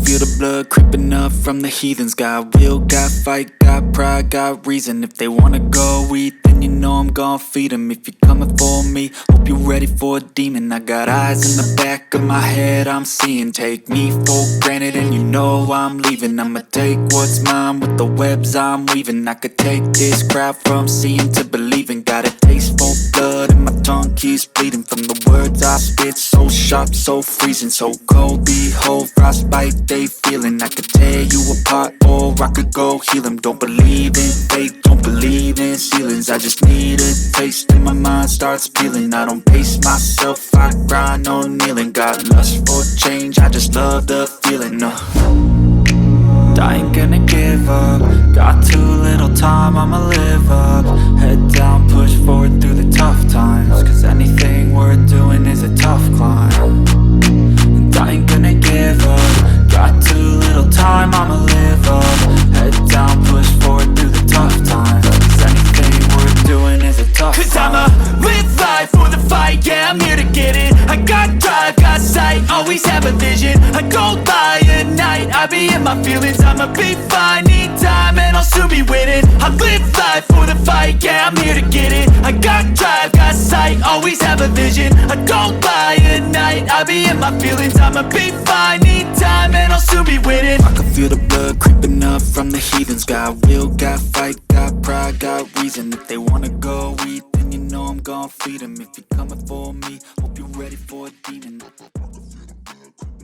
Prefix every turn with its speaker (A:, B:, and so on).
A: feel the blood creeping up from the heathens. Got will, got fight, got pride, got reason. If they wanna go eat, then you know I'm gon' feed them. If you're coming for me, hope you're ready for a demon. I got eyes in the back of my head, I'm seeing. Take me for granted and you know I'm leaving. I'ma take what's mine with the webs I'm weaving. I could take this crowd from seeing to believing. Got a taste for blood and my tongue keeps bleeding from the words I spit. So sharp, so freezing, so cold. Behold, frostbite they feeling. I could tear you apart or I could go heal them. Don't believe in fate, don't believe in ceilings. I just need a taste and my mind starts peeling. I don't pace myself, I grind on kneeling. Got lust for change, I just love the feeling. I ain't gonna give up. Got too little time, I'ma live up. Head down, push forward through the tough times. Cause anything worth doing is a tough climb. And I ain't gonna give up. Got too little time, I'ma live up. Head down, push forward through the tough times. Cause anything worth doing is a tough climb. Cause I'ma live life for the fight, yeah, I'm here to get it. I got drive, got sight, always have a vision. I go by at night, I be in my feelings. I'ma be fine, need time, and I'll soon be winning. I live life for the fight, yeah, I'm here to get it. I got drive, got sight, always have a vision. I go by at night, I be in my feelings. I'ma be fine, need time, and I'll soon be winning. I can feel the blood creeping up from the heathens. Got will, got fight, got pride, got reason. If they wanna go eat, then you know I'm gon' feed them. If you're coming for me,